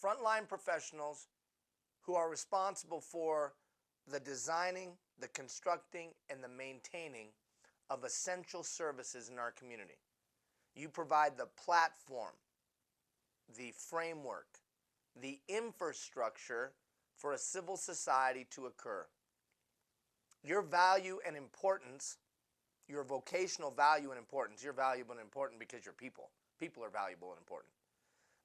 frontline professionals who are responsible for the designing, the constructing, and the maintaining of essential services in our community. You provide the platform, the framework, the infrastructure for a civil society to occur. Your value and importance, your vocational value and importance, you're valuable and important because you're people. People are valuable and important.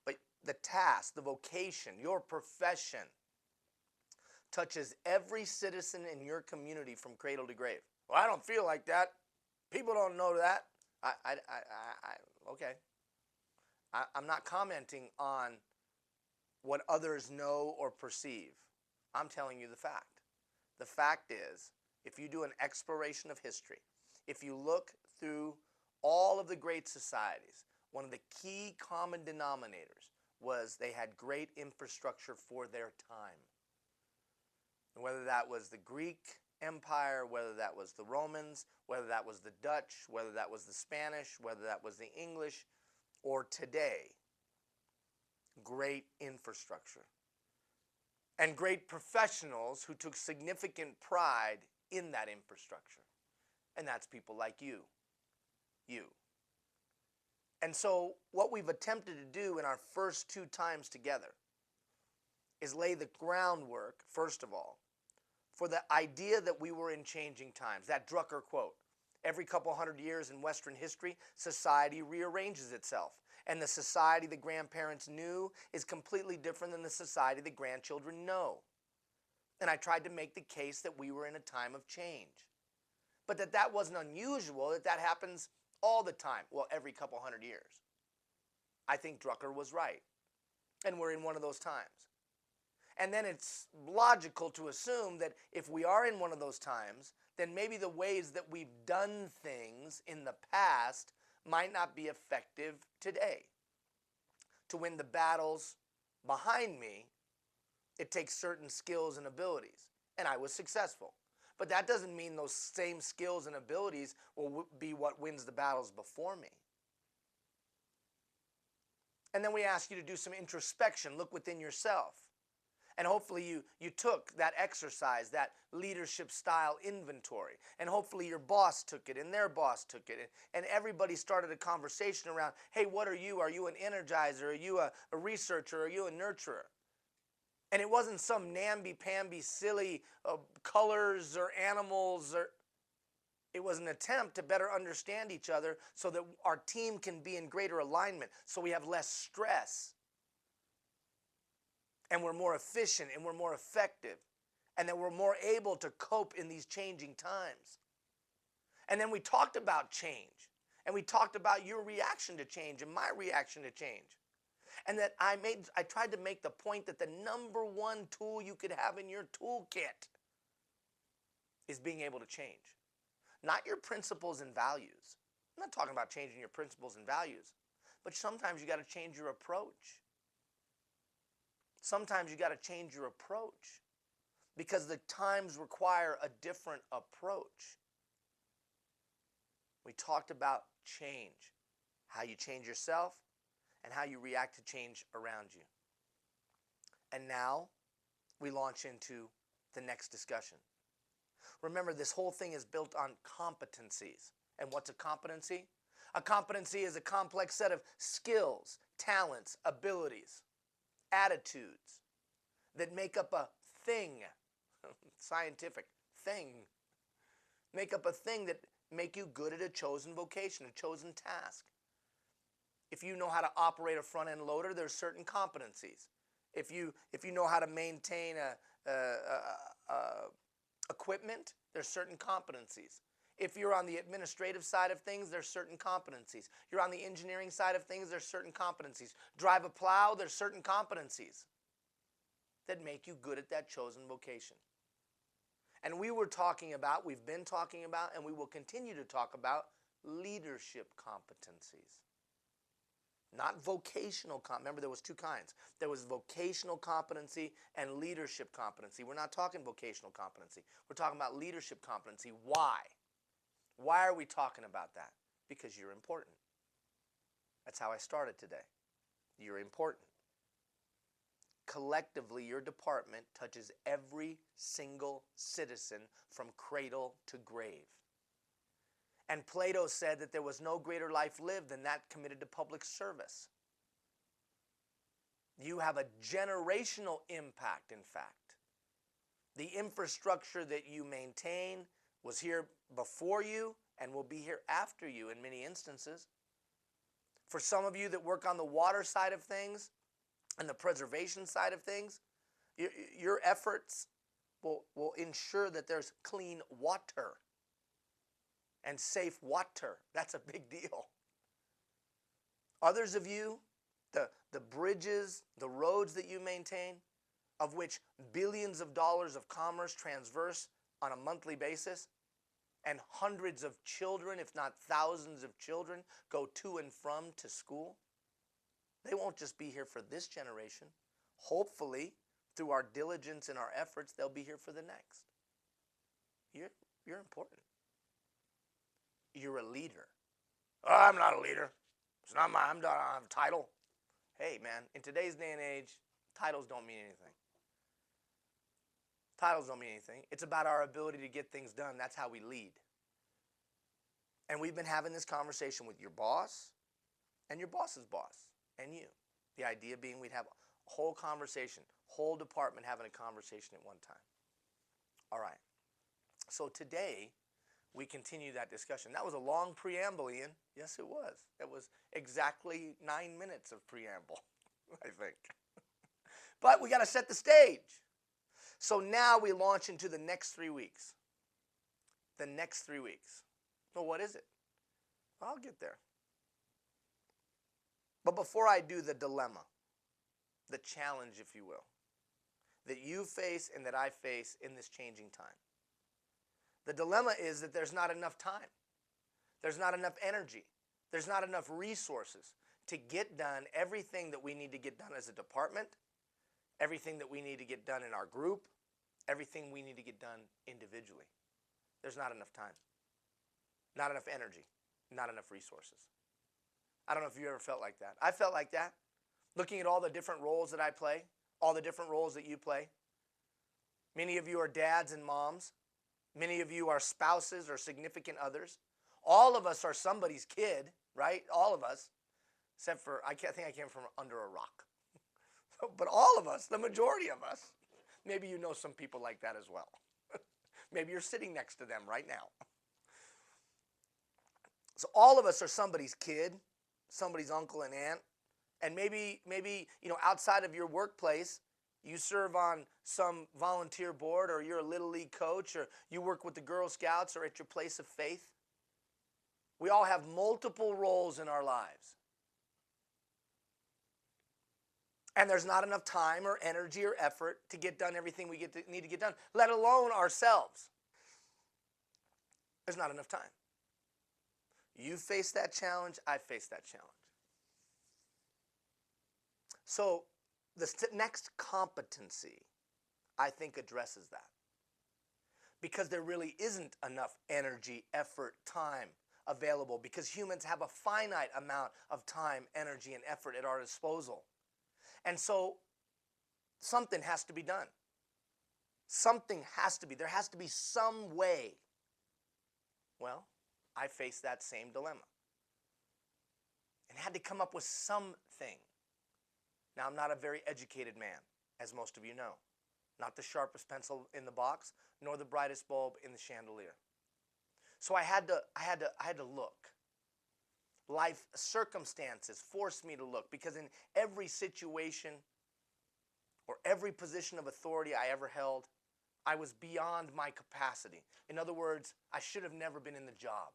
But the task, the vocation, your profession touches every citizen in your community from cradle to grave. Well, I don't feel like that. People don't know that. Okay. I'm not commenting on what others know or perceive. I'm telling you the fact. The fact is, if you do an exploration of history, if you look through all of the great societies, one of the key common denominators was they had great infrastructure for their time. And whether that was the Greek Empire, whether that was the Romans, whether that was the Dutch, whether that was the Spanish, whether that was the English, or today, great infrastructure. And great professionals who took significant pride in that infrastructure. And that's people like you. You. And so what we've attempted to do in our first 2 times together is lay the groundwork, first of all, for the idea that we were in changing times. That Drucker quote. Every couple hundred years in Western history, society rearranges itself. And the society the grandparents knew is completely different than the society the grandchildren know. And I tried to make the case that we were in a time of change. But that wasn't unusual, that happens all the time. Well, every couple hundred years. I think Drucker was right. And we're in one of those times. And then it's logical to assume that if we are in one of those times, then maybe the ways that we've done things in the past might not be effective today. To win the battles behind me, it takes certain skills and abilities. And I was successful. But that doesn't mean those same skills and abilities will be what wins the battles before me. And then we ask you to do some introspection, look within yourself. And hopefully you took that exercise, that leadership style inventory. And hopefully your boss took it and their boss took it. And everybody started a conversation around, hey, what are you? Are you an energizer? Are you a researcher? Are you a nurturer? And it wasn't some namby-pamby silly colors or animals. It was an attempt to better understand each other so that our team can be in greater alignment, so we have less stress. And we're more efficient and we're more effective. And that we're more able to cope in these changing times. And then we talked about change. And we talked about your reaction to change and my reaction to change. And that I tried to make the point that the number one tool you could have in your toolkit is being able to change. Not your principles and values. I'm not talking about changing your principles and values. But sometimes you got to change your approach. Sometimes you got to change your approach because the times require a different approach. We talked about change, how you change yourself and how you react to change around you. And now we launch into the next discussion. Remember, this whole thing is built on competencies. And what's a competency? A competency is a complex set of skills, talents, abilities, attitudes that make up a thing, scientific thing, make up a thing that make you good at a chosen vocation, a chosen task. If you know how to operate a front-end loader, there's certain competencies. If you know how to maintain equipment, there's certain competencies. If you're on the administrative side of things, there's certain competencies. You're on the engineering side of things, there's certain competencies. Drive a plow, there's certain competencies that make you good at that chosen vocation. And we've been talking about, and we will continue to talk about leadership competencies. Not vocational competency. Remember, there was 2 kinds. There was vocational competency and leadership competency. We're not talking vocational competency. We're talking about leadership competency. Why? Why are we talking about that? Because you're important. That's how I started today. You're important. collectively your department touches every single citizen from cradle to grave. And Plato said that there was no greater life lived than that committed to public service. You have a generational impact, in fact. The infrastructure that you maintain was here before you and will be here after you in many instances. For some of you that work on the water side of things and the preservation side of things, your efforts will ensure that there's clean water and safe water. That's a big deal. Others of you, the bridges, the roads that you maintain, of which billions of dollars of commerce transverse on a monthly basis, and hundreds of children, if not thousands of children, go to and from to school. They won't just be here for this generation. Hopefully, through our diligence and our efforts, they'll be here for the next. You're important. You're a leader. Oh, I'm not a leader. It's not I don't have a title. Hey, man, in today's day and age, titles don't mean anything. Titles don't mean anything. It's about our ability to get things done. That's how we lead. And we've been having this conversation with your boss and your boss's boss and you. The idea being we'd have a whole conversation, whole department having a conversation at one time. All right. So today, we continue that discussion. That was a long preamble, Ian. Yes, it was. It was exactly 9 minutes of preamble, I think. But we got to set the stage. So now we launch into the next 3 weeks. The next 3 weeks. Well, what is it? I'll get there. But before I do, the dilemma, the challenge, if you will, that you face and that I face in this changing time. The dilemma is that there's not enough time. There's not enough energy. There's not enough resources to get done everything that we need to get done as a department, everything that we need to get done in our group, everything we need to get done individually. There's not enough time. Not enough energy. Not enough resources. I don't know if you ever felt like that. I felt like that. Looking at all the different roles that I play, all the different roles that you play. Many of you are dads and moms. Many of you are spouses or significant others. All of us are somebody's kid, right? All of us, except for, I think I came from under a rock. But all of us, the majority of us, maybe you know some people like that as well. Maybe you're sitting next to them right now. So all of us are somebody's kid, somebody's uncle and aunt. And maybe outside of your workplace, you serve on some volunteer board, or you're a Little League coach, or you work with the Girl Scouts or at your place of faith. We all have multiple roles in our lives. And there's not enough time or energy or effort to get done everything we need to get done, let alone ourselves. There's not enough time. You face that challenge, I face that challenge. So the next competency, I think, addresses that. Because there really isn't enough energy, effort, time available, because humans have a finite amount of time, energy, and effort at our disposal. And so something has to be done. Something has to be. There has to be some way. Well, I faced that same dilemma and had to come up with something. Now, I'm not a very educated man, as most of you know. Not the sharpest pencil in the box, nor the brightest bulb in the chandelier. So I had to look. Life circumstances forced me to look, because in every situation or every position of authority I ever held, I was beyond my capacity. In other words, I should have never been in the job.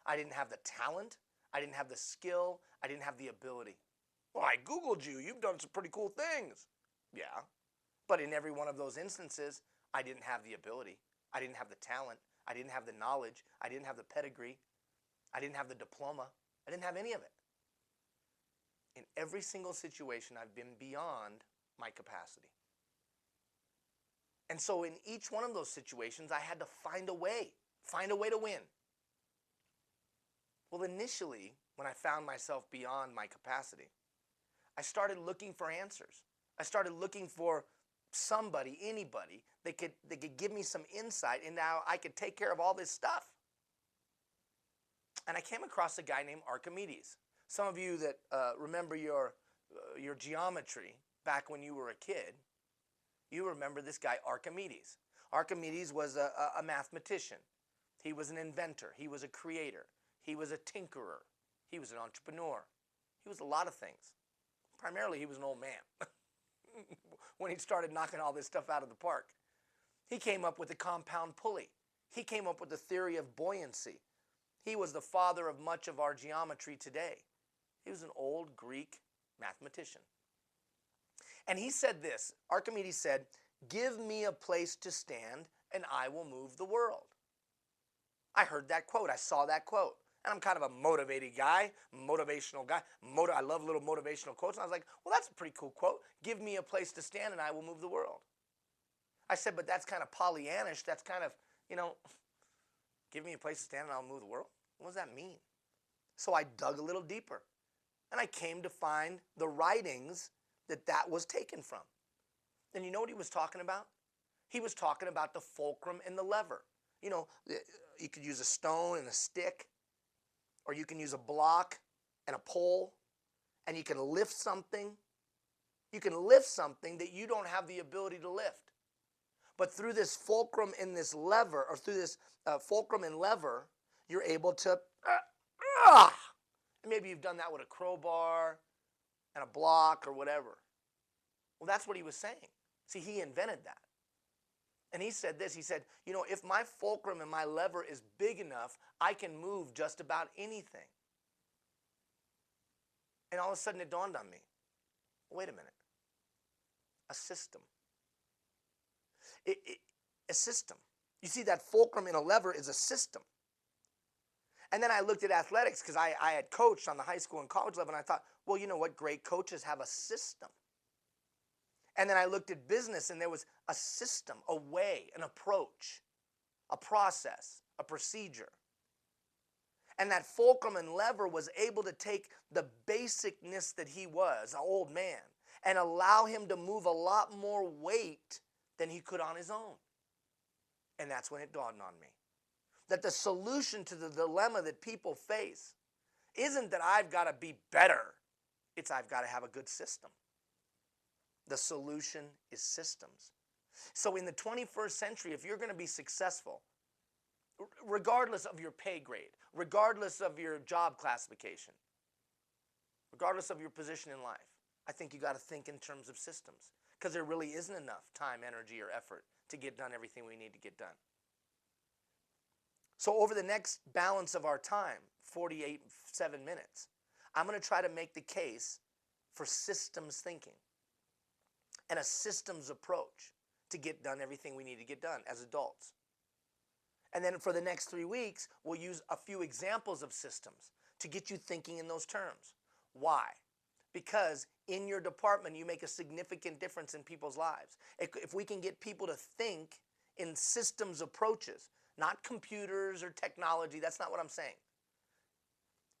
I didn't have the talent, I didn't have the skill, I didn't have the ability. Well, I Googled you. You've done some pretty cool things. Yeah. But in every one of those instances, I didn't have the ability. I didn't have the talent. I didn't have the knowledge. I didn't have the pedigree. I didn't have the diploma. I didn't have any of it. In every single situation, I've been beyond my capacity. And so in each one of those situations, I had to find a way to win. Well, initially, when I found myself beyond my capacity, I started looking for answers. I started looking for somebody, anybody, that could give me some insight into how I could take care of all this stuff. And I came across a guy named Archimedes. Some of you that remember your geometry back when you were a kid, you remember this guy Archimedes. Archimedes was a mathematician. He was an inventor. He was a creator. He was a tinkerer. He was an entrepreneur. He was a lot of things. Primarily, he was an old man when he started knocking all this stuff out of the park. He came up with the compound pulley. He came up with the theory of buoyancy. He was the father of much of our geometry today. He was an old Greek mathematician. And he said this, Archimedes said, "Give me a place to stand and I will move the world." I heard that quote. I saw that quote. And I'm kind of a motivated guy, motivational guy. I love little motivational quotes. And I was like, well, that's a pretty cool quote. Give me a place to stand and I will move the world. I said, but that's kind of Pollyannish. That's kind of, give me a place to stand and I'll move the world. What does that mean? So I dug a little deeper. And I came to find the writings that was taken from. And you know what he was talking about? He was talking about the fulcrum and the lever. You could use a stone and a stick, or you can use a block and a pole, and you can lift something. You can lift something that you don't have the ability to lift. But through this fulcrum and this lever, or through this fulcrum and lever, you're able to, and maybe you've done that with a crowbar and a block or whatever. Well, that's what he was saying. See, he invented that. And he said this, he said, if my fulcrum and my lever is big enough, I can move just about anything. And all of a sudden it dawned on me, wait a minute, a system. A system. You see, that fulcrum and a lever is a system. And then I looked at athletics because I had coached on the high school and college level, and I thought, well, you know what, great coaches have a system. And then I looked at business, and there was a system, a way, an approach, a process, a procedure. And that fulcrum and lever was able to take the basicness that he was, an old man, and allow him to move a lot more weight than he could on his own. And that's when it dawned on me that the solution to the dilemma that people face isn't that I've got to be better. It's I've got to have a good system. The solution is systems. So in the 21st century, if you're going to be successful, regardless of your pay grade, regardless of your job classification, regardless of your position in life, I think you got to think in terms of systems, because there really isn't enough time, energy, or effort to get done everything we need to get done. So over the next balance of our time, 7 minutes, I'm going to try to make the case for systems thinking and a systems approach to get done everything we need to get done as adults. And then for the next 3 weeks, we'll use a few examples of systems to get you thinking in those terms. Why? Because in your department, you make a significant difference in people's lives. If we can get people to think in systems approaches, not computers or technology, that's not what I'm saying.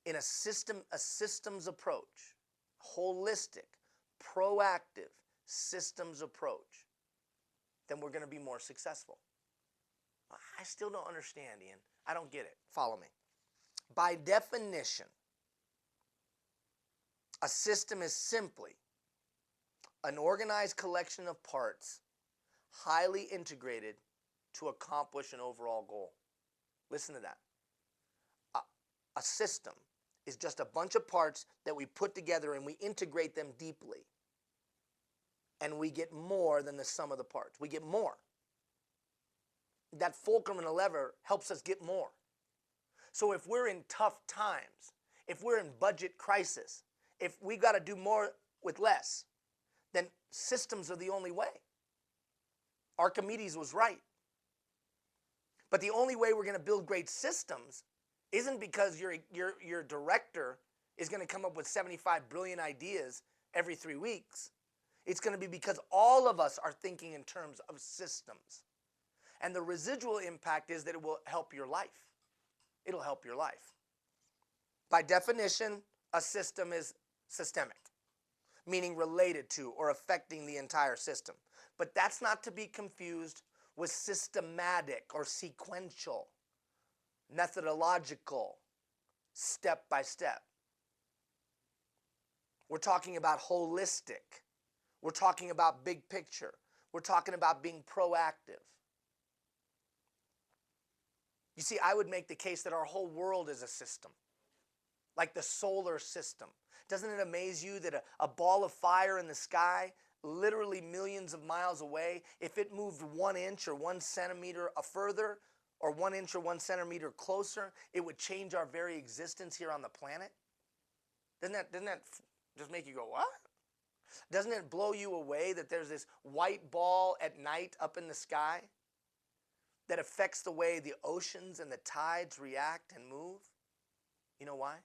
In a systems approach, holistic, proactive systems approach, then we're going to be more successful. I still don't understand, Ian. I don't get it. Follow me. By definition, a system is simply an organized collection of parts, highly integrated to accomplish an overall goal. Listen to that. A system is just a bunch of parts that we put together and we integrate them deeply. And we get more than the sum of the parts. We get more. That fulcrum and a lever helps us get more. So if we're in tough times, if we're in budget crisis, if we got to do more with less, then systems are the only way. Archimedes was right. But the only way we're going to build great systems isn't because your director is going to come up with 75 brilliant ideas every 3 weeks. It's going to be because all of us are thinking in terms of systems. And the residual impact is that it will help your life. It'll help your life. By definition, a system is systemic. meaning related to or affecting the entire system. But that's not to be confused with systematic or sequential, methodological, step by step. We're talking about holistic. We're talking about big picture. We're talking about being proactive. You see, I would make the case that our whole world is a system, like the solar system. Doesn't it amaze you that a ball of fire in the sky, literally millions of miles away, if it moved 1 inch or 1 centimeter further, or 1 inch or 1 centimeter closer, it would change our very existence here on the planet? Doesn't that just make you go, what? Doesn't it blow you away that there's this white ball at night up in the sky that affects the way the oceans and the tides react and move? You know why?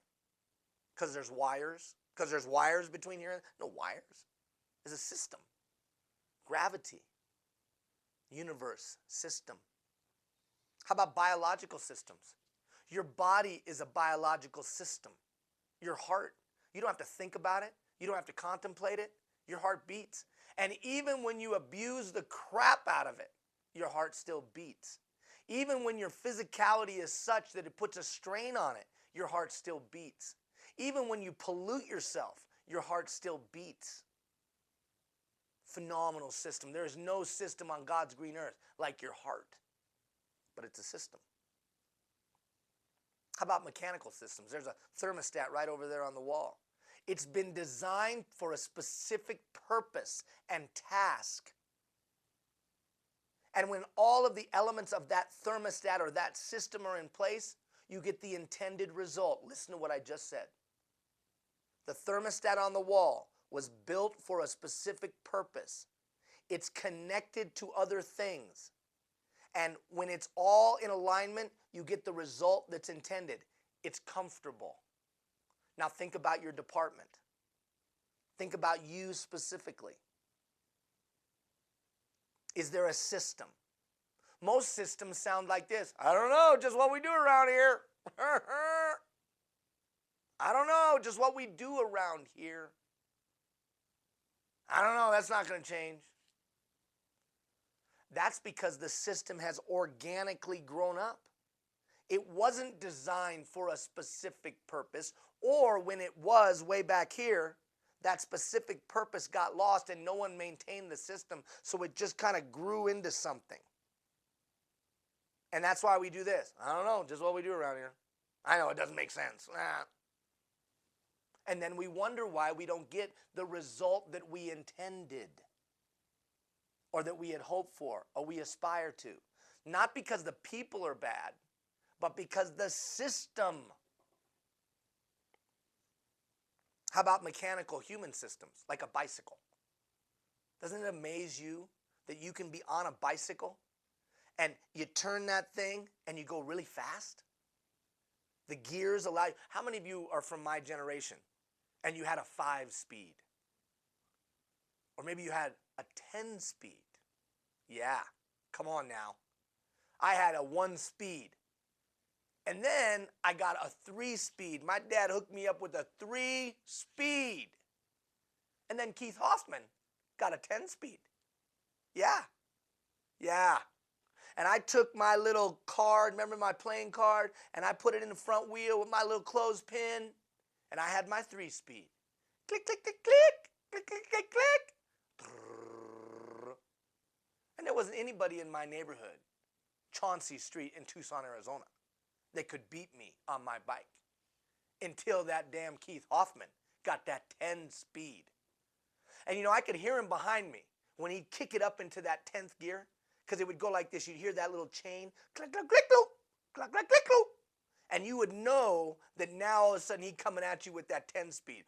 Because there's wires? Because there's wires between here? No wires. There's a system. Gravity. Universe. System. How about biological systems? Your body is a biological system. Your heart. You don't have to think about it. You don't have to contemplate it. Your heart beats. And even when you abuse the crap out of it, your heart still beats. Even when your physicality is such that it puts a strain on it, your heart still beats. Even when you pollute yourself, your heart still beats. Phenomenal system. There is no system on God's green earth like your heart, but it's a system. How about mechanical systems? There's a thermostat right over there on the wall. It's been designed for a specific purpose and task. And when all of the elements of that thermostat or that system are in place, you get the intended result. Listen to what I just said. The thermostat on the wall was built for a specific purpose. It's connected to other things. And when it's all in alignment, you get the result that's intended. It's comfortable. Now think about your department. Think about you specifically. Is there a system? Most systems sound like this. I don't know, just what we do around here. I don't know, just what we do around here. I don't know, that's not going to change. That's because the system has organically grown up. It wasn't designed for a specific purpose, or when it was way back here, that specific purpose got lost and no one maintained the system, so it just kind of grew into something. And that's why we do this. I don't know, just what we do around here. I know, it doesn't make sense. And then we wonder why we don't get the result that we intended, or that we had hoped for, or we aspire to. Not because the people are bad, but because the system. How about mechanical human systems, like a bicycle? Doesn't it amaze you that you can be on a bicycle and you turn that thing and you go really fast? The gears allow you. How many of you are from my generation and you had a 5-speed? Or maybe you had a 10-speed. Yeah, come on now. I had a 1-speed. And then I got a 3-speed. My dad hooked me up with a 3-speed. And then Keith Hoffman got a 10-speed. Yeah. And I took my little card, remember my playing card, and I put it in the front wheel with my little clothespin, and I had my 3-speed. Click, click, click, click, click, click, click, click. And there wasn't anybody in my neighborhood, Chauncey Street in Tucson, Arizona, that could beat me on my bike until that damn Keith Hoffman got that 10-speed. And you know, I could hear him behind me when he'd kick it up into that 10th gear, because it would go like this. You'd hear that little chain, click, click, click, click, click, click, click, click, and you would know that now all of a sudden he's coming at you with that 10-speed.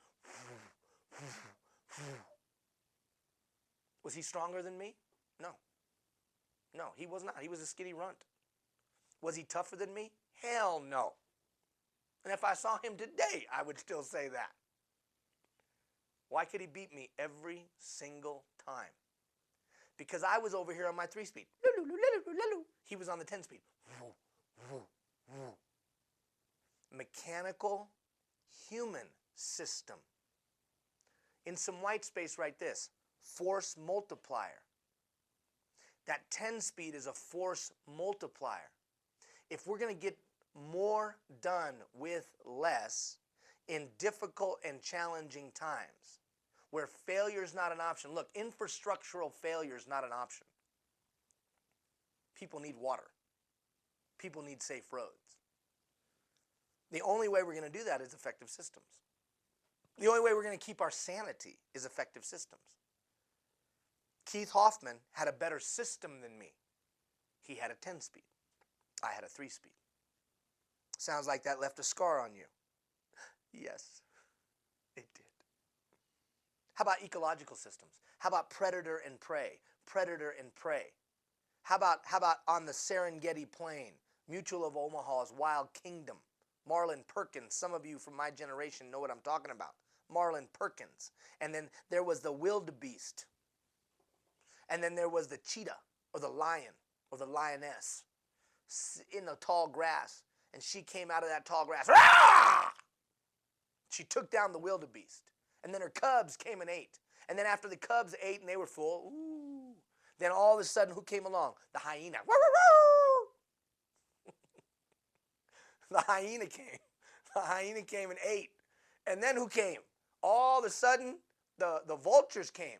Was he stronger than me? No, he was not. He was a skinny runt. Was he tougher than me? Hell no. And if I saw him today, I would still say that. Why could he beat me every single time? Because I was over here on my 3-speed. He was on the 10-speed. Mechanical human system. In some white space, write this: force multiplier. That 10-speed is a force multiplier. If we're going to get more done with less in difficult and challenging times, where failure is not an option. Look, infrastructural failure is not an option. People need water. People need safe roads. The only way we're going to do that is effective systems. The only way we're going to keep our sanity is effective systems. Keith Hoffman had a better system than me. He had a 10-speed. I had a 3-speed. Sounds like that left a scar on you. Yes, it did. How about ecological systems? How about predator and prey? Predator and prey. How about on the Serengeti Plain? Mutual of Omaha's Wild Kingdom. Marlin Perkins. Some of you from my generation know what I'm talking about. Marlin Perkins. And then there was the wildebeest. And then there was the cheetah or the lion or the lioness in the tall grass. And she came out of that tall grass. Rah! She took down the wildebeest. And then her cubs came and ate. And then after the cubs ate and they were full, ooh, then all of a sudden who came along? The hyena. Woo, woo, woo! The hyena came. The hyena came and ate. And then who came? All of a sudden the vultures came.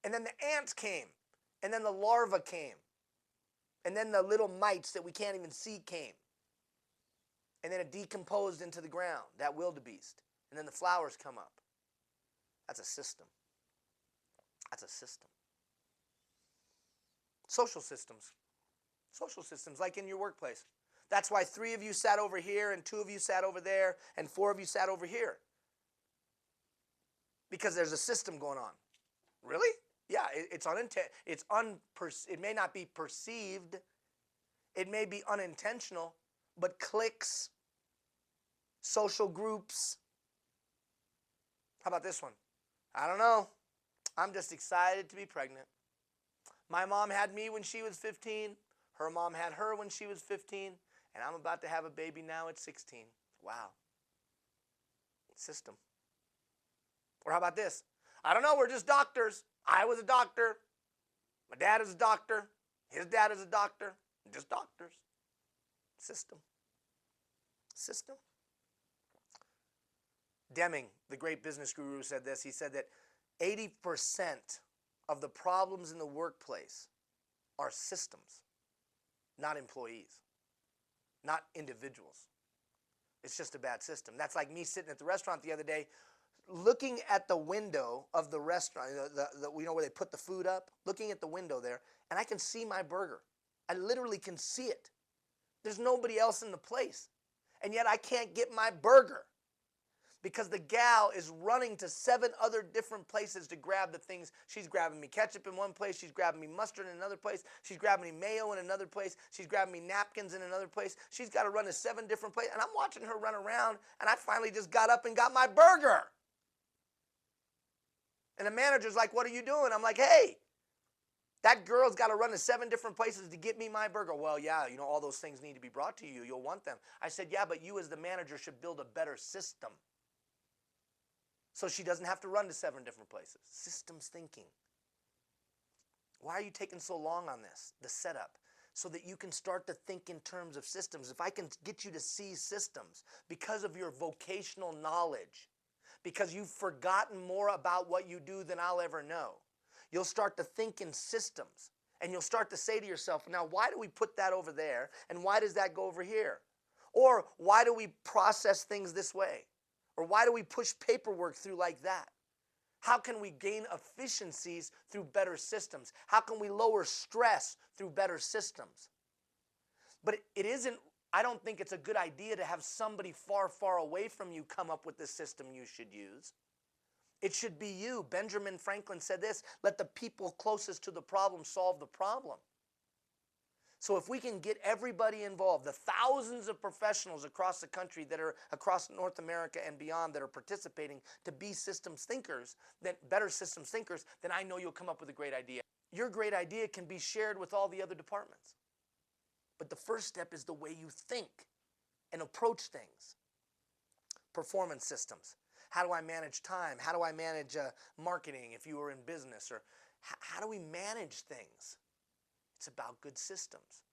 And then the ants came. And then the larvae came. And then the little mites that we can't even see came. And then it decomposed into the ground, that wildebeest. And then the flowers come up. That's a system. That's a system. Social systems. Social systems, like in your workplace. That's why 3 of you sat over here and 2 of you sat over there and 4 of you sat over here. Because there's a system going on. Really? Yeah, it may not be perceived. It may be unintentional, but cliques, social groups. How about this one? I don't know. I'm just excited to be pregnant. My mom had me when she was 15. Her mom had her when she was 15. And I'm about to have a baby now at 16. Wow. System. Or how about this? I don't know, we're just doctors. I was a doctor. My dad is a doctor. His dad is a doctor. Just doctors. System. System. Deming, the great business guru, said this. He said that 80% of the problems in the workplace are systems, not employees, not individuals. It's just a bad system. That's like me sitting at the restaurant the other day, looking at the window of the restaurant, you know where they put the food up, looking at the window there, and I can see my burger. I literally can see it. There's nobody else in the place. And yet I can't get my burger because the gal is running to 7 other different places to grab the things. She's grabbing me ketchup in one place. She's grabbing me mustard in another place. She's grabbing me mayo in another place. She's grabbing me napkins in another place. She's got to run to 7 different places. And I'm watching her run around, and I finally just got up and got my burger. And the manager's like, what are you doing? I'm like, hey, that girl's got to run to 7 different places to get me my burger. Well, yeah, you know, all those things need to be brought to you. You'll want them. I said, yeah, but you as the manager should build a better system so she doesn't have to run to 7 different places. Systems thinking. Why are you taking so long on this, the setup? So that you can start to think in terms of systems. If I can get you to see systems because of your vocational knowledge, because you've forgotten more about what you do than I'll ever know, you'll start to think in systems. And you'll start to say to yourself, now why do we put that over there? And why does that go over here? Or why do we process things this way? Or why do we push paperwork through like that? How can we gain efficiencies through better systems? How can we lower stress through better systems? But it isn't, I don't think it's a good idea to have somebody far, far away from you come up with the system you should use. It should be you. Benjamin Franklin said this, let the people closest to the problem solve the problem. So if we can get everybody involved, the thousands of professionals across the country that are across North America and beyond that are participating to be systems thinkers, better systems thinkers, then I know you'll come up with a great idea. Your great idea can be shared with all the other departments. But the first step is the way you think and approach things. Performance systems. How do I manage time? How do I manage marketing if you were in business? Or how do we manage things? It's about good systems.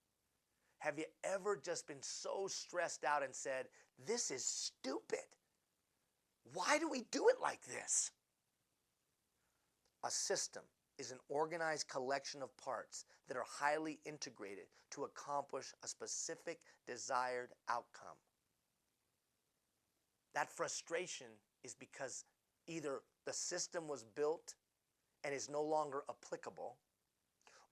Have you ever just been so stressed out and said, this is stupid? Why do we do it like this? A system is an organized collection of parts that are highly integrated to accomplish a specific desired outcome. That frustration is because either the system was built and is no longer applicable,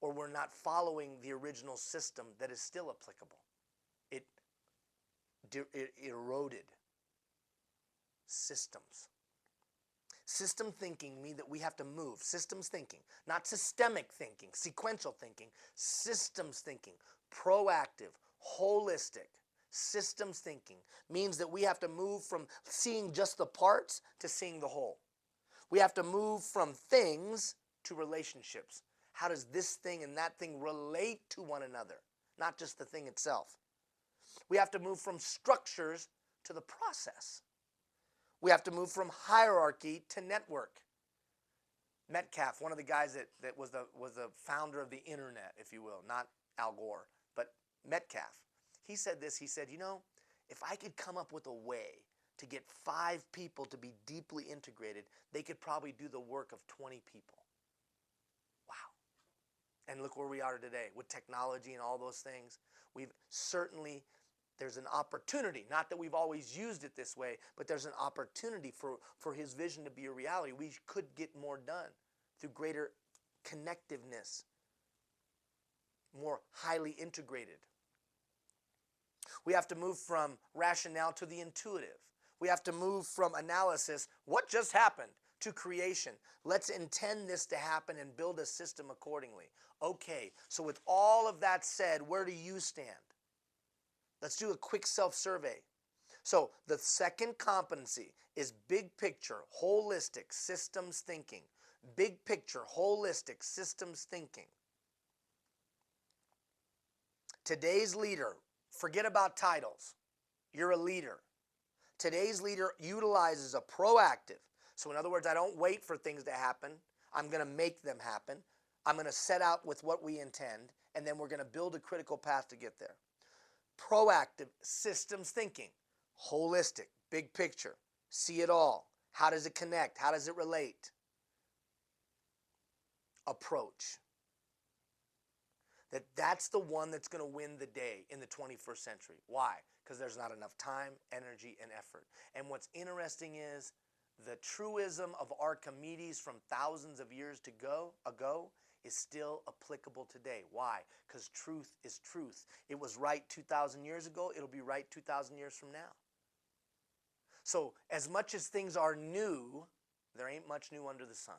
or we're not following the original system that is still applicable. It eroded systems. System thinking means that we have to move. Systems thinking, not systemic thinking, sequential thinking. Systems thinking, proactive, holistic. Systems thinking means that we have to move from seeing just the parts to seeing the whole. We have to move from things to relationships. How does this thing and that thing relate to one another? Not just the thing itself. We have to move from structures to the process. We have to move from hierarchy to network. Metcalf, one of the guys that was the founder of the internet, if you will, not Al Gore, but Metcalf. He said this, he said, if I could come up with a way to get 5 people to be deeply integrated, they could probably do the work of 20 people. Wow. And look where we are today with technology and all those things. There's an opportunity, not that we've always used it this way, but there's an opportunity for his vision to be a reality. We could get more done through greater connectiveness, more highly integrated. We have to move from rationale to the intuitive. We have to move from analysis, what just happened, to creation. Let's intend this to happen and build a system accordingly. Okay, so with all of that said, where do you stand? Let's do a quick self-survey. So the second competency is big picture, holistic systems thinking. Big picture, holistic systems thinking. Today's leader, forget about titles. You're a leader. Today's leader utilizes a proactive. So in other words, I don't wait for things to happen. I'm going to make them happen. I'm going to set out with what we intend, and then we're going to build a critical path to get there. Proactive systems thinking, holistic, big picture, see it all. How does it connect? How does it relate? Approach. That's the one that's going to win the day in the 21st century. Why? Because there's not enough time, energy, and effort. And what's interesting is the truism of Archimedes from thousands of years ago is still applicable today. Why? Because truth is truth. It was right 2,000 years ago. It'll be right 2,000 years from now. So as much as things are new, there ain't much new under the sun.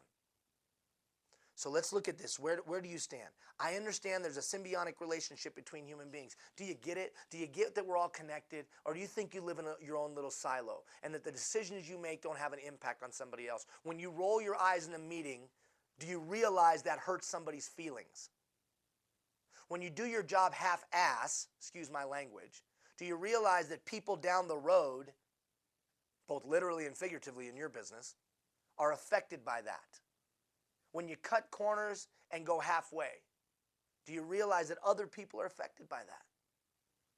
So let's look at this. Where do you stand? I understand there's a symbiotic relationship between human beings. Do you get it? Do you get that we're all connected? Or do you think you live in your own little silo and that the decisions you make don't have an impact on somebody else? When you roll your eyes in a meeting, do you realize that hurts somebody's feelings? When you do your job half-ass, excuse my language, do you realize that people down the road, both literally and figuratively in your business, are affected by that? When you cut corners and go halfway, do you realize that other people are affected by that?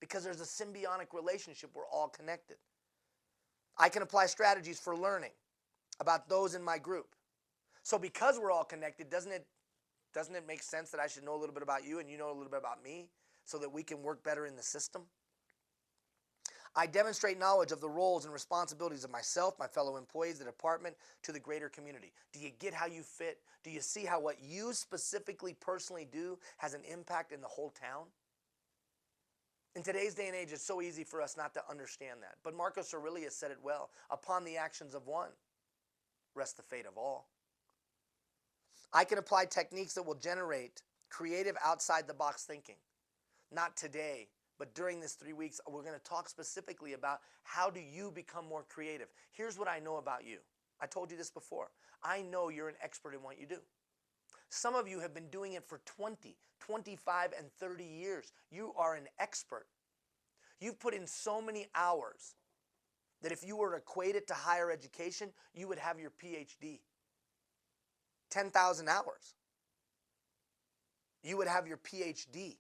Because there's a symbiotic relationship. We're all connected. I can apply strategies for learning about those in my group. So because we're all connected, doesn't it make sense that I should know a little bit about you and you know a little bit about me so that we can work better in the system? I demonstrate knowledge of the roles and responsibilities of myself, my fellow employees, the department, to the greater community. Do you get how you fit? Do you see how what you specifically personally do has an impact in the whole town? In today's day and age, it's so easy for us not to understand that. But Marcus Aurelius said it well. Upon the actions of one rests the fate of all. I can apply techniques that will generate creative outside-the-box thinking. Not today, but during this 3 weeks, we're going to talk specifically about how do you become more creative. Here's what I know about you. I told you this before. I know you're an expert in what you do. Some of you have been doing it for 20, 25, and 30 years. You are an expert. You've put in so many hours that if you were to equate it to higher education, you would have your PhD. 10,000 hours. You would have your PhD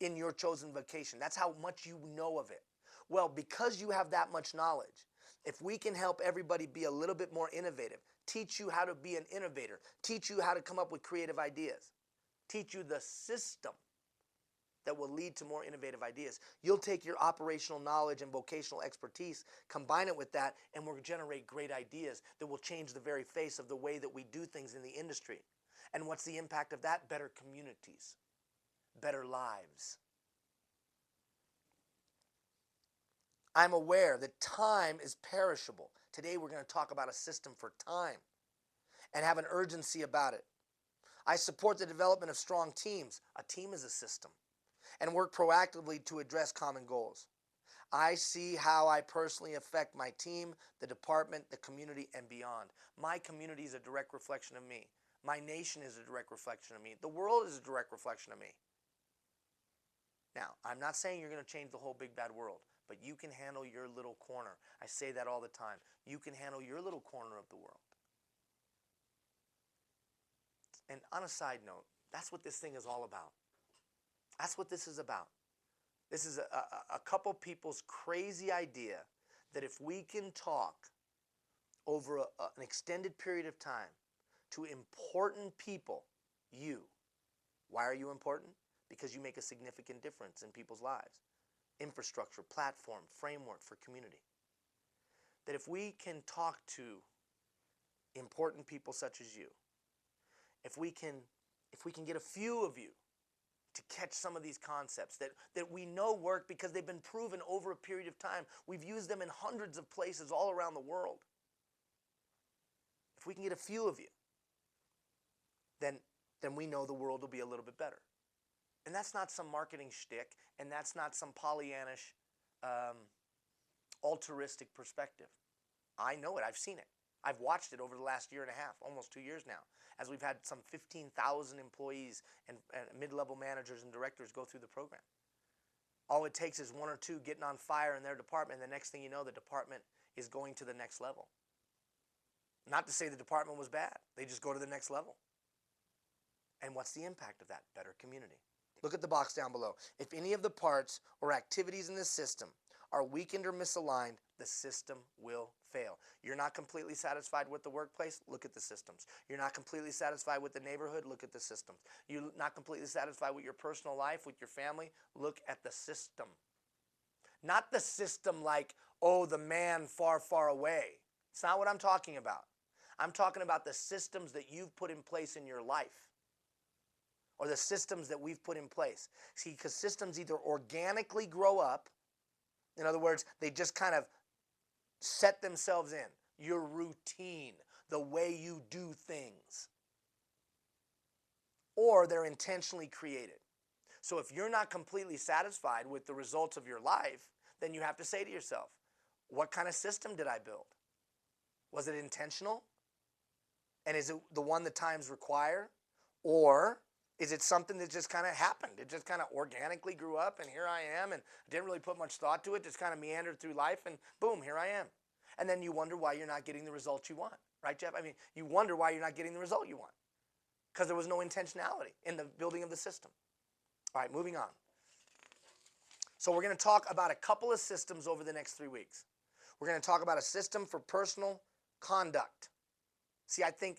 in your chosen vocation. That's how much you know of it. Well, because you have that much knowledge, if we can help everybody be a little bit more innovative, teach you how to be an innovator, teach you how to come up with creative ideas, teach you the system that will lead to more innovative ideas. You'll take your operational knowledge and vocational expertise, combine it with that, and we'll generate great ideas that will change the very face of the way that we do things in the industry. And what's the impact of that? Better communities, better lives. I'm aware that time is perishable. Today we're going to talk about a system for time and have an urgency about it. I support the development of strong teams. A team is a system. And work proactively to address common goals. I see how I personally affect my team, the department, the community, and beyond. My community is a direct reflection of me. My nation is a direct reflection of me. The world is a direct reflection of me. Now, I'm not saying you're going to change the whole big bad world, but you can handle your little corner. I say that all the time. You can handle your little corner of the world. And on a side note, that's what this thing is all about. That's what this is about. This is a couple people's crazy idea that if we can talk over an extended period of time to important people, you. Why are you important? Because you make a significant difference in people's lives. Infrastructure, platform, framework for community. That if we can talk to important people such as you, if we can get a few of you to catch some of these concepts that we know work because they've been proven over a period of time. We've used them in hundreds of places all around the world. If we can get a few of you, then we know the world will be a little bit better. And that's not some marketing shtick, and that's not some Pollyannish, altruistic perspective. I know it. I've seen it. I've watched it over the last year and a half, almost 2 years now, as we've had some 15,000 employees and mid-level managers and directors go through the program. All it takes is one or two getting on fire in their department, and the next thing you know, the department is going to the next level. Not to say the department was bad. They just go to the next level. And what's the impact of that? Better community. Look at the box down below. If any of the parts or activities in the system are weakened or misaligned, the system will fail. You're not completely satisfied with the workplace? Look at the systems. You're not completely satisfied with the neighborhood? Look at the systems. You're not completely satisfied with your personal life, with your family? Look at the system. Not the system like, oh, the man far, far away. It's not what I'm talking about. I'm talking about the systems that you've put in place in your life, or the systems that we've put in place. See, because systems either organically grow up, in other words, they just kind of set themselves in. Your routine, the way you do things. Or they're intentionally created. So if you're not completely satisfied with the results of your life, then you have to say to yourself, what kind of system did I build? Was it intentional? And is it the one that times require? Or is it something that just kind of happened? It just kind of organically grew up, and here I am, and I didn't really put much thought to it, just kind of meandered through life, and boom, here I am. And then you wonder why you're not getting the results you want, right, Jeff? I mean, you wonder why you're not getting the result you want, because there was no intentionality in the building of the system. All right, moving on. So we're going to talk about a couple of systems over the next 3 weeks. We're going to talk about a system for personal conduct. See, I think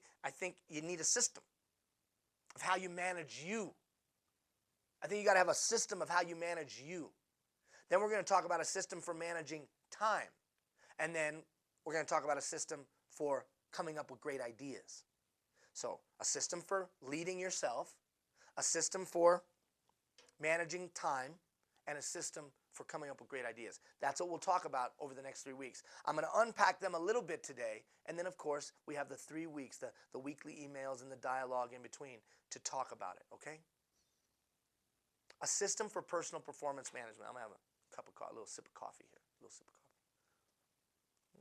you need a system of how you manage you. I think you got to have a system of how you manage you. Then we're going to talk about a system for managing time. And then we're going to talk about a system for coming up with great ideas. So a system for leading yourself, a system for managing time, and a system for coming up with great ideas. That's what we'll talk about over the next 3 weeks. I'm going to unpack them a little bit today, and then of course we have the 3 weeks, the weekly emails and the dialogue in between to talk about it, okay? A system for personal performance management. I'm going to have a cup of coffee, a little sip of coffee here, a little sip of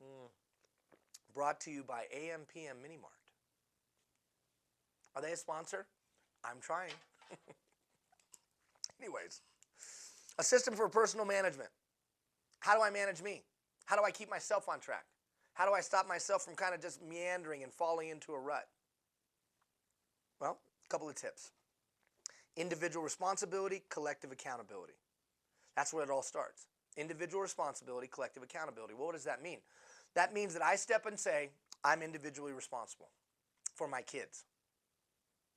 coffee. Brought to you by AM/PM Mini Mart. Are they a sponsor? I'm trying. Anyways, a system for personal management. How do I manage me? How do I keep myself on track? How do I stop myself from kind of just meandering and falling into a rut? Well, a couple of tips. Individual responsibility, collective accountability. That's where it all starts. Individual responsibility, collective accountability. Well, what does that mean? That means that I step and say, I'm individually responsible for my kids.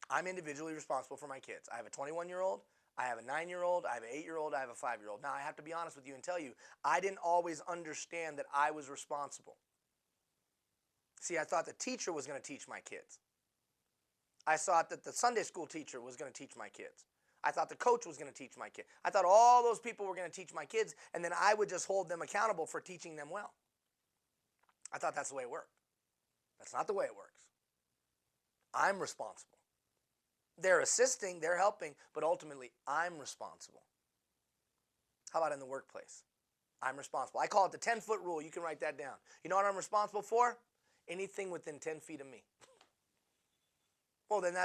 I'm individually responsible for my kids. I have a 21-year-old, I have a 9-year-old, I have an 8-year-old, I have a 5-year-old. Now, I have to be honest with you and tell you, I didn't always understand that I was responsible. See, I thought the teacher was going to teach my kids. I thought that the Sunday school teacher was going to teach my kids. I thought the coach was going to teach my kids. I thought all those people were going to teach my kids, and then I would just hold them accountable for teaching them well. I thought that's the way it worked. That's not the way it works. I'm responsible. They're assisting, they're helping, but ultimately I'm responsible. How about in the workplace? I'm responsible. I call it the 10-foot rule. You can write that down. You know what I'm responsible for? Anything within 10 feet of me. Well, then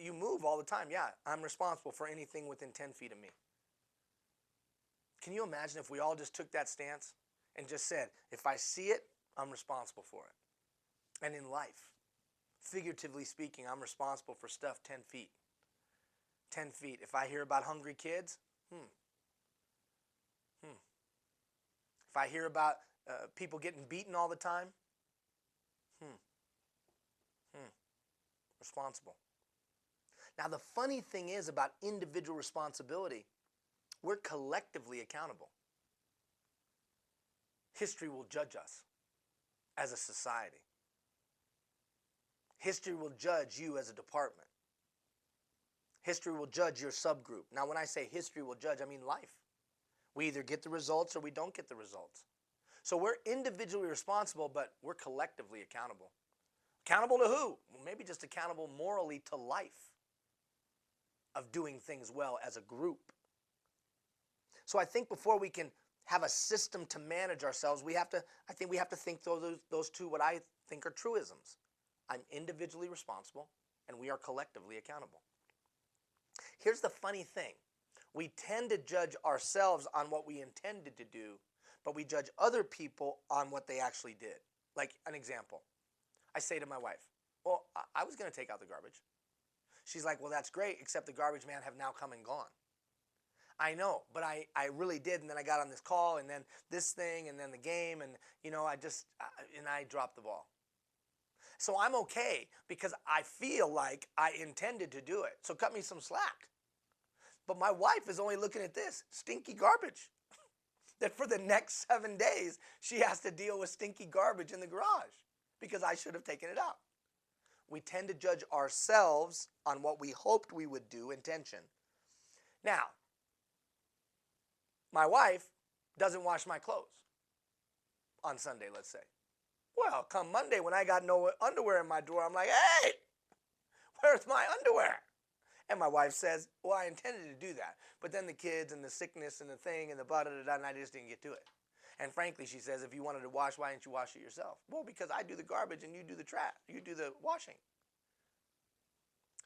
you move all the time. Yeah, I'm responsible for anything within 10 feet of me. Can you imagine if we all just took that stance and just said, if I see it, I'm responsible for it? And in life, figuratively speaking, I'm responsible for stuff 10 feet. 10 feet. If I hear about hungry kids, If I hear about people getting beaten all the time, responsible. Now, the funny thing is about individual responsibility, we're collectively accountable. History will judge us as a society. History will judge you as a department. History will judge your subgroup. Now, when I say history will judge, I mean life. We either get the results or we don't get the results. So we're individually responsible, but we're collectively accountable. Accountable to who? Well, maybe just accountable morally to life of doing things well as a group. So I think before we can have a system to manage ourselves, I think we have to think those two, what I think are truisms. I'm individually responsible, and we are collectively accountable. Here's the funny thing. We tend to judge ourselves on what we intended to do, but we judge other people on what they actually did. Like an example. I say to my wife, well, I was going to take out the garbage. She's like, well, that's great, except the garbage man have now come and gone. I know, but I really did, and then I got on this call, and then this thing, and then the game, and I dropped the ball. So I'm okay because I feel like I intended to do it. So cut me some slack. But my wife is only looking at this, stinky garbage. That for the next 7 days, she has to deal with stinky garbage in the garage because I should have taken it out. We tend to judge ourselves on what we hoped we would do, intention. Now, my wife doesn't wash my clothes on Sunday, let's say. Well, come Monday when I got no underwear in my drawer, I'm like, hey, where's my underwear? And my wife says, well, I intended to do that. But then the kids and the sickness and the thing and the blah-da-da-da, and I just didn't get to it. And frankly, she says, if you wanted to wash, why didn't you wash it yourself? Well, because I do the garbage and you do the trash. You do the washing.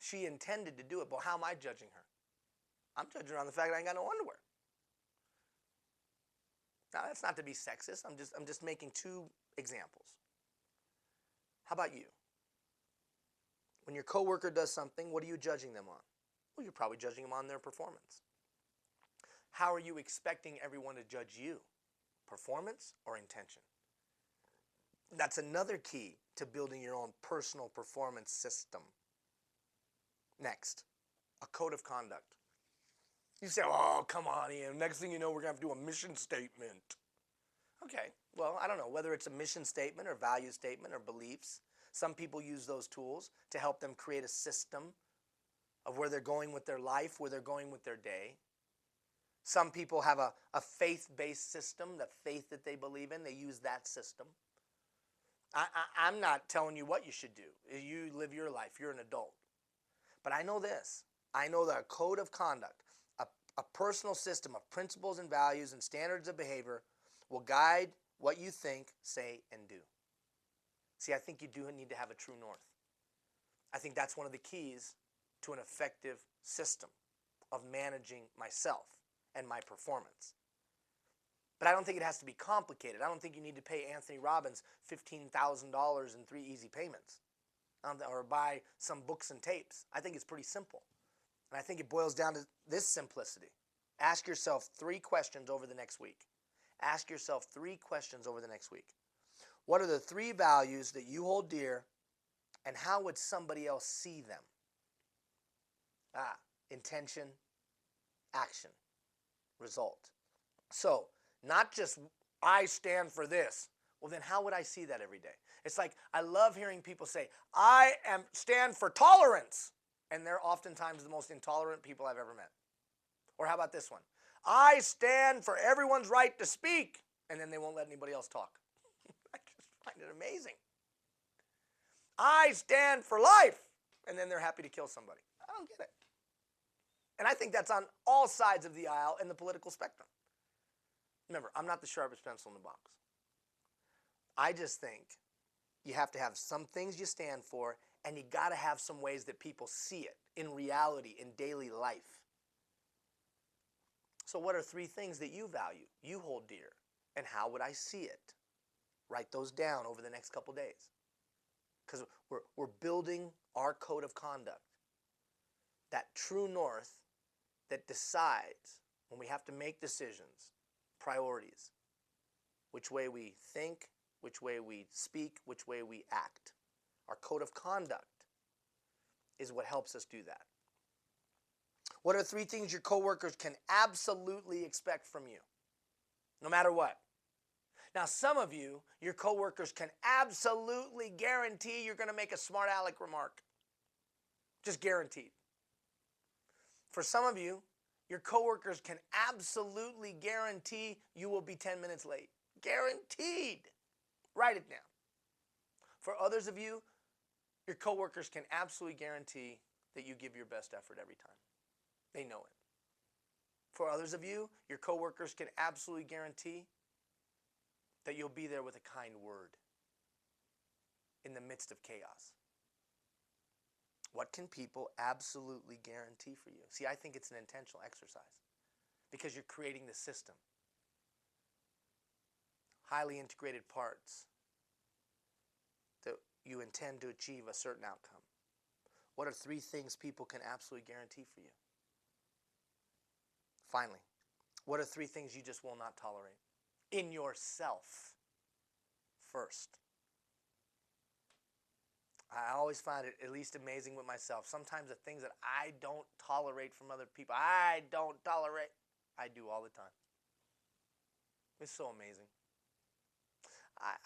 She intended to do it, but how am I judging her? I'm judging her on the fact that I ain't got no underwear. Now, that's not to be sexist. I'm just making two examples. How about you? When your coworker does something, what are you judging them on? Well, you're probably judging them on their performance. How are you expecting everyone to judge you? Performance or intention? That's another key to building your own personal performance system. Next, a code of conduct. You say, oh, come on, Ian. Next thing you know, we're going to have to do a mission statement. Okay, well, I don't know whether it's a mission statement or value statement or beliefs. Some people use those tools to help them create a system of where they're going with their life, where they're going with their day. Some people have a faith-based system, the faith that they believe in. They use that system. I'm not telling you what you should do. You live your life. You're an adult. But I know this. I know that a code of conduct, a personal system of principles and values and standards of behavior will guide what you think, say, and do. See, I think you do need to have a true north. I think that's one of the keys to an effective system of managing myself and my performance. But I don't think it has to be complicated. I don't think you need to pay Anthony Robbins $15,000 in 3 easy payments, or buy some books and tapes. I think it's pretty simple. And I think it boils down to this simplicity. Ask yourself 3 questions over the next week. Ask yourself 3 questions over the next week. What are the 3 values that you hold dear, and how would somebody else see them? Intention, action, result. So, not just I stand for this. Well, then how would I see that every day? It's like I love hearing people say, I stand for tolerance. And they're oftentimes the most intolerant people I've ever met. Or how about this one? I stand for everyone's right to speak. And then they won't let anybody else talk. I just find it amazing. I stand for life. And then they're happy to kill somebody. I don't get it. And I think that's on all sides of the aisle in the political spectrum. Remember, I'm not the sharpest pencil in the box. I just think you have to have some things you stand for, and you got to have some ways that people see it in reality, in daily life. So what are 3 things that you value, you hold dear, and how would I see it? Write those down over the next couple days. Because we're building our code of conduct, that true north that decides when we have to make decisions, priorities, which way we think, which way we speak, which way we act. Our code of conduct is what helps us do that. What are 3 things your coworkers can absolutely expect from you, no matter what? Now, some of you, your coworkers can absolutely guarantee you're going to make a smart aleck remark. Just guaranteed. For some of you, your coworkers can absolutely guarantee you will be 10 minutes late. Guaranteed. Write it down. For others of you, your coworkers can absolutely guarantee that you give your best effort every time. They know it. For others of you, your coworkers can absolutely guarantee that you'll be there with a kind word in the midst of chaos. What can people absolutely guarantee for you? See, I think it's an intentional exercise because you're creating the system. Highly integrated parts that you intend to achieve a certain outcome. What are 3 things people can absolutely guarantee for you? Finally, what are 3 things you just will not tolerate in yourself first? I always find it at least amazing with myself. Sometimes the things that I don't tolerate from other people, I do all the time. It's so amazing.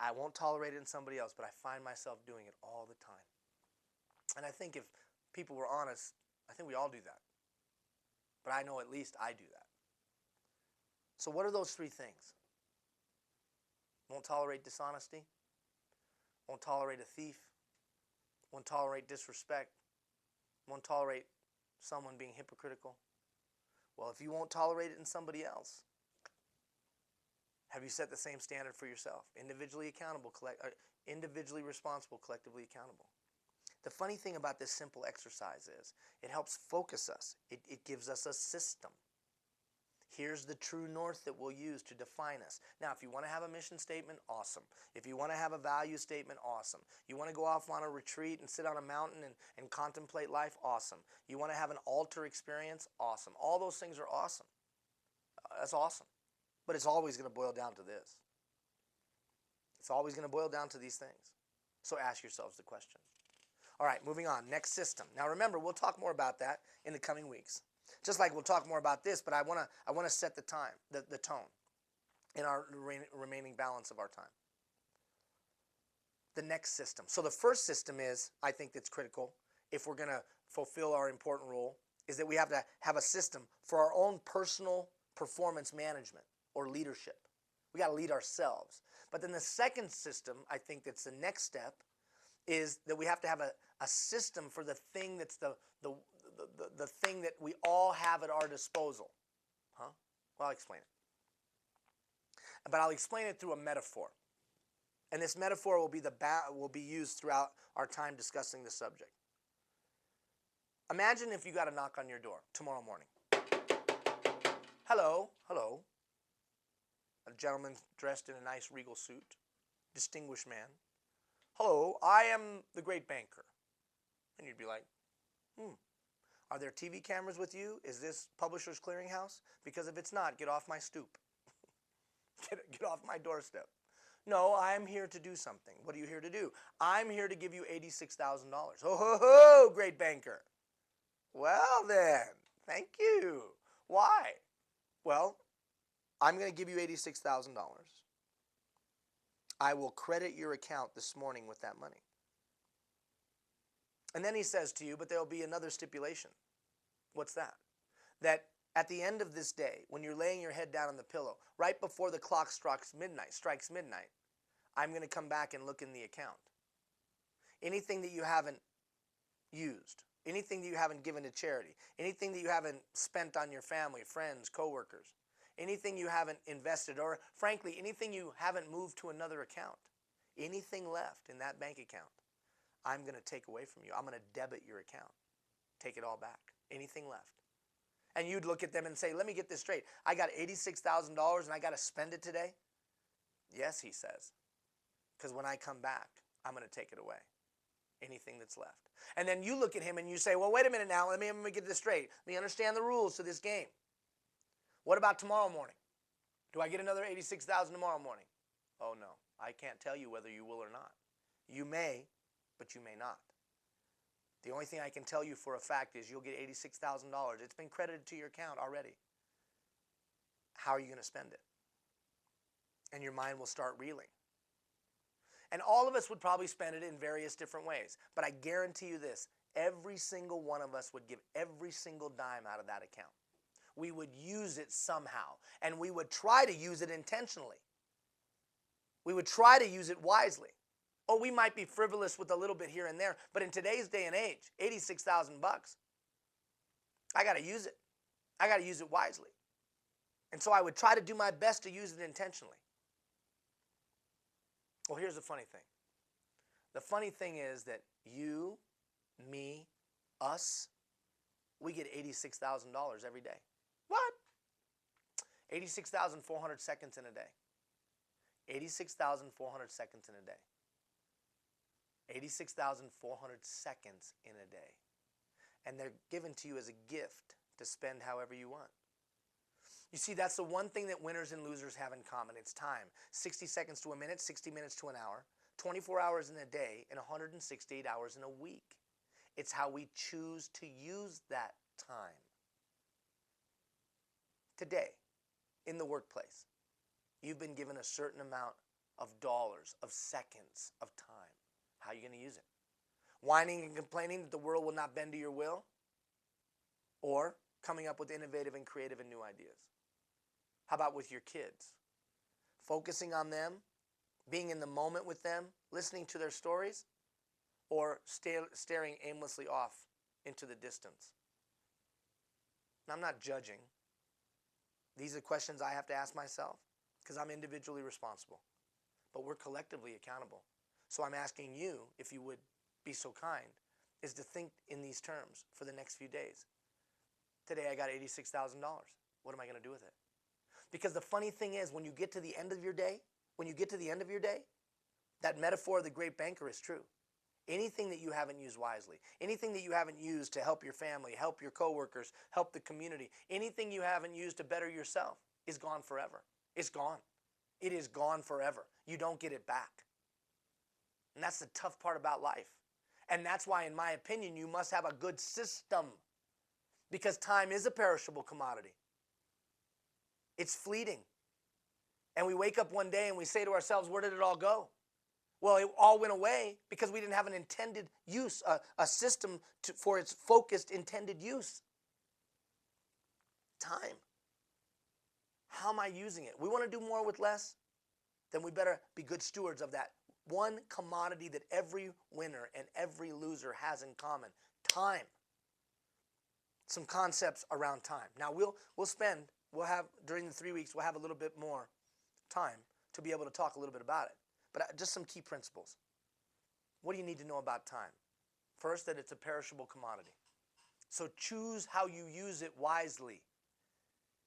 I won't tolerate it in somebody else, but I find myself doing it all the time. And I think if people were honest, I think we all do that. But I know at least I do that. So what are those 3 things? Won't tolerate dishonesty. Won't tolerate a thief. Won't tolerate disrespect. Won't tolerate someone being hypocritical. Well, if you won't tolerate it in somebody else, have you set the same standard for yourself? Individually accountable, individually responsible, collectively accountable. The funny thing about this simple exercise is it helps focus us. It gives us a system. Here's the true north that we'll use to define us. Now, if you want to have a mission statement, awesome. If you want to have a value statement, awesome. You want to go off on a retreat and sit on a mountain and contemplate life, awesome. You want to have an altar experience, awesome. All those things are awesome. That's awesome. But it's always going to boil down to this. It's always going to boil down to these things. So ask yourselves the question. All right, moving on. Next system. Now remember, we'll talk more about that in the coming weeks. Just like we'll talk more about this, but I want to set the tone in our remaining balance of our time. The next system. So the first system is, I think that's critical if we're going to fulfill our important role, is that we have to have a system for our own personal performance management or leadership. We got to lead ourselves. But then the second system, I think that's the next step, is that we have to have a system for the thing that's the thing that we all have at our disposal. Huh? Well, I'll explain it. But I'll explain it through a metaphor. And this metaphor will be used throughout our time discussing the subject. Imagine if you got a knock on your door tomorrow morning. Hello, hello. a gentleman dressed in a nice regal suit, distinguished man. Hello, I am the great banker. And you'd be like, are there TV cameras with you? Is this Publishers Clearinghouse? Because if it's not, get off my stoop. Get off my doorstep. No, I'm here to do something. What are you here to do? I'm here to give you $86,000. Oh, ho, ho, great banker. Well then, thank you. Why? Well, I'm going to give you $86,000. I will credit your account this morning with that money. And then he says to you, but there'll be another stipulation. What's that? That at the end of this day, when you're laying your head down on the pillow, right before the clock strikes midnight, I'm going to come back and look in the account. Anything that you haven't used, anything that you haven't given to charity, anything that you haven't spent on your family, friends, coworkers, anything you haven't invested, or frankly, anything you haven't moved to another account, anything left in that bank account, I'm going to take away from you. I'm going to debit your account. Take it all back. Anything left. And you'd look at them and say, let me get this straight. I got $86,000 and I got to spend it today? Yes, he says. Because when I come back, I'm going to take it away. Anything that's left. And then you look at him and you say, well, wait a minute now. Let me get this straight. Let me understand the rules to this game. What about tomorrow morning? Do I get another $86,000 tomorrow morning? Oh, no. I can't tell you whether you will or not. You may, but you may not. The only thing I can tell you for a fact is you'll get $86,000. It's been credited to your account already. How are you going to spend it? And your mind will start reeling. And all of us would probably spend it in various different ways. But I guarantee you this, every single one of us would give every single dime out of that account. We would use it somehow. And we would try to use it intentionally. We would try to use it wisely. Oh, we might be frivolous with a little bit here and there, but in today's day and age, $86,000, I got to use it. I got to use it wisely. And so I would try to do my best to use it intentionally. Well, here's the funny thing. The funny thing is that you, me, us, we get $86,000 every day. What? 86,400 seconds in a day. 86,400 seconds in a day. 86,400 seconds in a day. And they're given to you as a gift to spend however you want. You see, that's the one thing that winners and losers have in common. It's time. 60 seconds to a minute, 60 minutes to an hour, 24 hours in a day, and 168 hours in a week. It's how we choose to use that time. Today, in the workplace, you've been given a certain amount of dollars, of seconds, of time. How are you going to use it? Whining and complaining that the world will not bend to your will? Or coming up with innovative and creative and new ideas? How about with your kids? Focusing on them, being in the moment with them, listening to their stories, or staring aimlessly off into the distance? And I'm not judging. These are questions I have to ask myself because I'm individually responsible. But we're collectively accountable. So I'm asking you, if you would be so kind, is to think in these terms for the next few days. Today I got $86,000. What am I going to do with it? Because the funny thing is, when you get to the end of your day, that metaphor of the great banker is true. Anything that you haven't used wisely, anything that you haven't used to help your family, help your coworkers, help the community, anything you haven't used to better yourself is gone forever. It's gone. It is gone forever. You don't get it back. And that's the tough part about life. And that's why, in my opinion, you must have a good system. Because time is a perishable commodity. It's fleeting. And we wake up one day and we say to ourselves, where did it all go? Well, it all went away because we didn't have an intended use, a system for its focused intended use. Time. How am I using it? We want to do more with less? Then we better be good stewards of that one commodity that every winner and every loser has in common. Time. Some concepts around time. Now we'll have, during the 3 weeks, we'll have a little bit more time to be able to talk a little bit about it. But just some key principles. What do you need to know about time? First, that it's a perishable commodity. So choose how you use it wisely.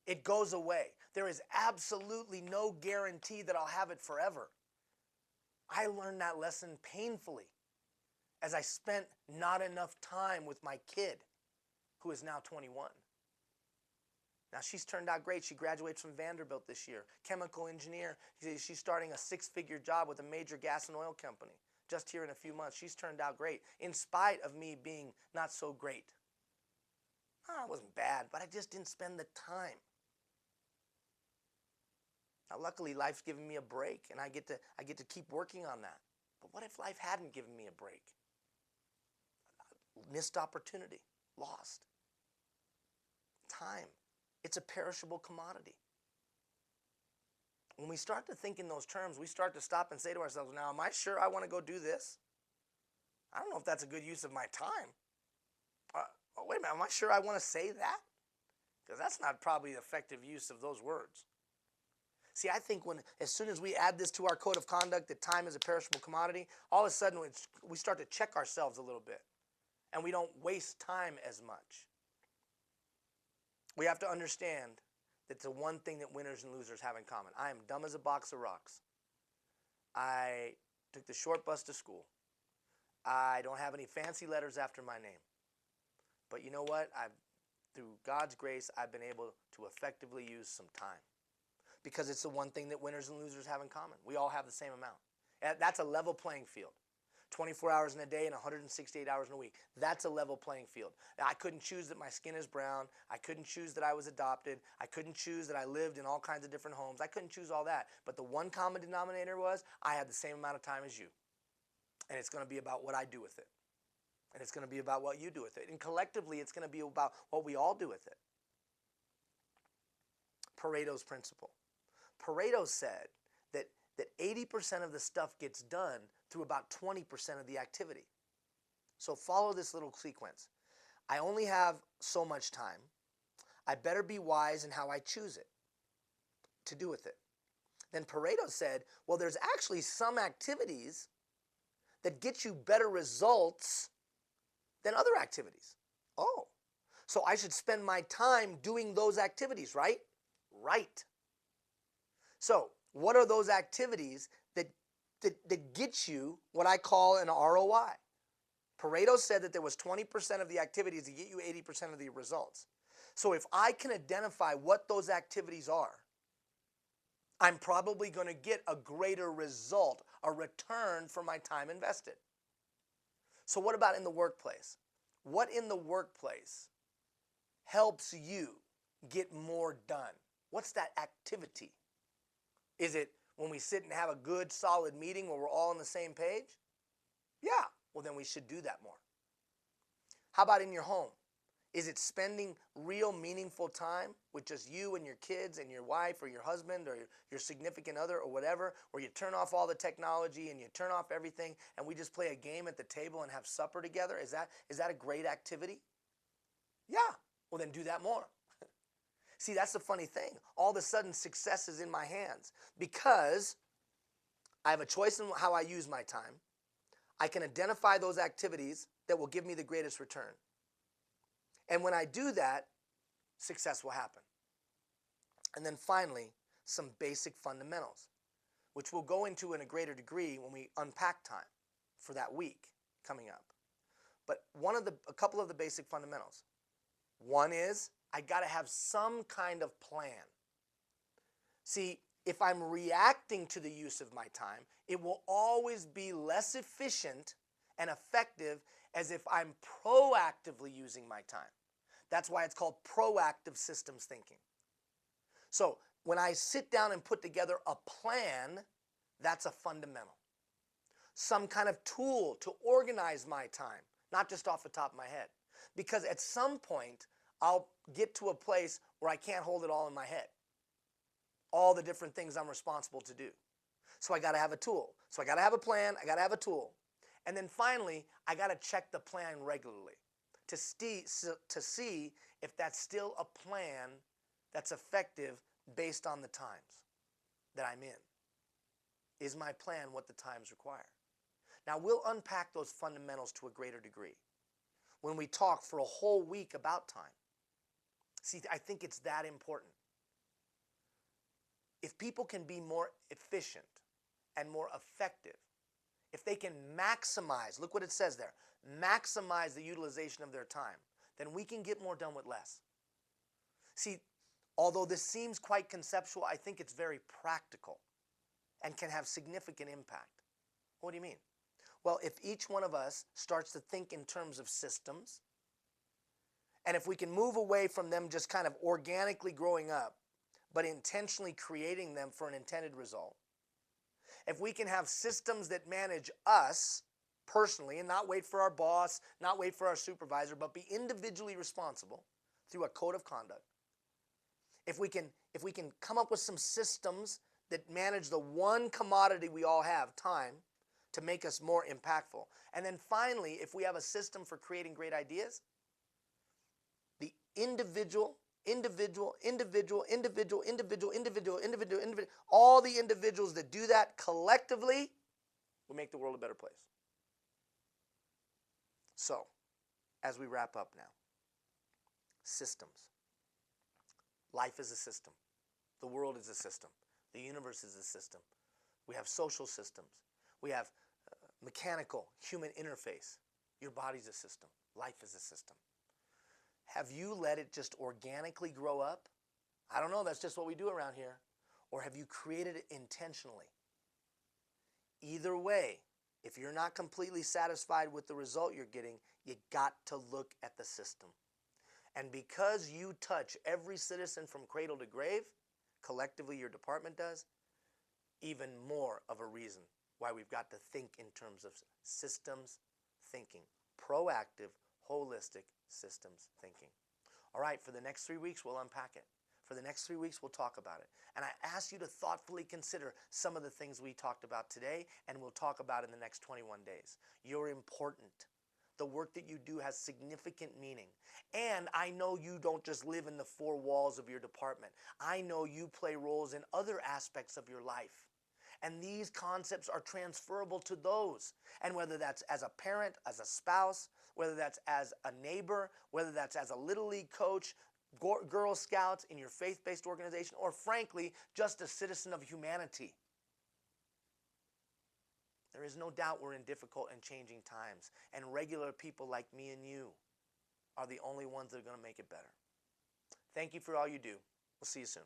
It goes away. There is absolutely no guarantee that I'll have it forever. I learned that lesson painfully as I spent not enough time with my kid, who is now 21. Now, she's turned out great. She graduates from Vanderbilt this year. Chemical engineer. She's starting a 6-figure job with a major gas and oil company. Just here in a few months. She's turned out great, in spite of me being not so great. Oh, it wasn't bad, but I just didn't spend the time. Now, luckily, life's given me a break, and I get to keep working on that. But what if life hadn't given me a break? Missed opportunity, lost. Time. It's a perishable commodity. When we start to think in those terms, we start to stop and say to ourselves, now, am I sure I want to go do this? I don't know if that's a good use of my time. Oh, wait a minute, am I sure I want to say that? Because that's not probably effective use of those words. See, I think as soon as we add this to our code of conduct, that time is a perishable commodity, all of a sudden we start to check ourselves a little bit. And we don't waste time as much. We have to understand that the one thing that winners and losers have in common. I am dumb as a box of rocks. I took the short bus to school. I don't have any fancy letters after my name. But you know what? Through God's grace, I've been able to effectively use some time. Because it's the one thing that winners and losers have in common. We all have the same amount. That's a level playing field. 24 hours in a day and 168 hours in a week. That's a level playing field. I couldn't choose that my skin is brown. I couldn't choose that I was adopted. I couldn't choose that I lived in all kinds of different homes. I couldn't choose all that. But the one common denominator was I had the same amount of time as you. And it's going to be about what I do with it. And it's going to be about what you do with it. And collectively, it's going to be about what we all do with it. Pareto's principle. Pareto said that 80% of the stuff gets done through about 20% of the activity. So follow this little sequence. I only have so much time. I better be wise in how I choose it to do with it. Then Pareto said, well, there's actually some activities that get you better results than other activities. Oh, so I should spend my time doing those activities, right? Right. So what are those activities that get you what I call an ROI? Pareto said that there was 20% of the activities that get you 80% of the results. So if I can identify what those activities are, I'm probably going to get a greater result, a return for my time invested. So what about in the workplace? What in the workplace helps you get more done? What's that activity? Is it when we sit and have a good, solid meeting where we're all on the same page? Yeah, well then we should do that more. How about in your home? Is it spending real meaningful time with just you and your kids and your wife or your husband or your significant other or whatever, where you turn off all the technology and you turn off everything and we just play a game at the table and have supper together? Is that a great activity? Yeah, well then do that more. See, that's the funny thing. All of a sudden, success is in my hands because I have a choice in how I use my time. I can identify those activities that will give me the greatest return. And when I do that, success will happen. And then finally, some basic fundamentals, which we'll go into in a greater degree when we unpack time for that week coming up. But a couple of the basic fundamentals. One is I got to have some kind of plan. See, if I'm reacting to the use of my time, it will always be less efficient and effective as if I'm proactively using my time. That's why it's called proactive systems thinking. So when I sit down and put together a plan, that's a fundamental. Some kind of tool to organize my time, not just off the top of my head. Because at some point, I'll get to a place where I can't hold it all in my head. All the different things I'm responsible to do. So I got to have a tool. So I got to have a plan, I got to have a tool. And then finally, I got to check the plan regularly to see if that's still a plan that's effective based on the times that I'm in. Is my plan what the times require? Now, we'll unpack those fundamentals to a greater degree when we talk for a whole week about time. See, I think it's that important. if people can be more efficient and more effective, if they can maximize, look what it says there, maximize the utilization of their time, then we can get more done with less. See, although this seems quite conceptual, I think it's very practical and can have significant impact. What do you mean? Well, if each one of us starts to think in terms of systems, and if we can move away from them just kind of organically growing up, but intentionally creating them for an intended result, if we can have systems that manage us personally and not wait for our boss, not wait for our supervisor, but be individually responsible through a code of conduct, if we can come up with some systems that manage the one commodity we all have, time, to make us more impactful. And then finally, if we have a system for creating great ideas, the individual, all the individuals that do that collectively will make the world a better place. So, as we wrap up now, systems. Life is a system. The world is a system. The universe is a system. We have social systems. We have mechanical human interface. Your body's a system. Life is a system. Have you let it just organically grow up? I don't know, that's just what we do around here. Or have you created it intentionally? Either way, if you're not completely satisfied with the result you're getting, you got to look at the system. And because you touch every citizen from cradle to grave, collectively your department does, even more of a reason why we've got to think in terms of systems thinking. Proactive, holistic systems thinking. All right, for the next 3 weeks, we'll unpack it. For the next 3 weeks, we'll talk about it. And I ask you to thoughtfully consider some of the things we talked about today and we'll talk about in the next 21 days. You're important. The work that you do has significant meaning. And I know you don't just live in the four walls of your department. I know you play roles in other aspects of your life. And these concepts are transferable to those. And whether that's as a parent, as a spouse, whether that's as a neighbor, whether that's as a Little League coach, Girl Scouts in your faith-based organization, or frankly, just a citizen of humanity. There is no doubt we're in difficult and changing times. And regular people like me and you are the only ones that are going to make it better. Thank you for all you do. We'll see you soon.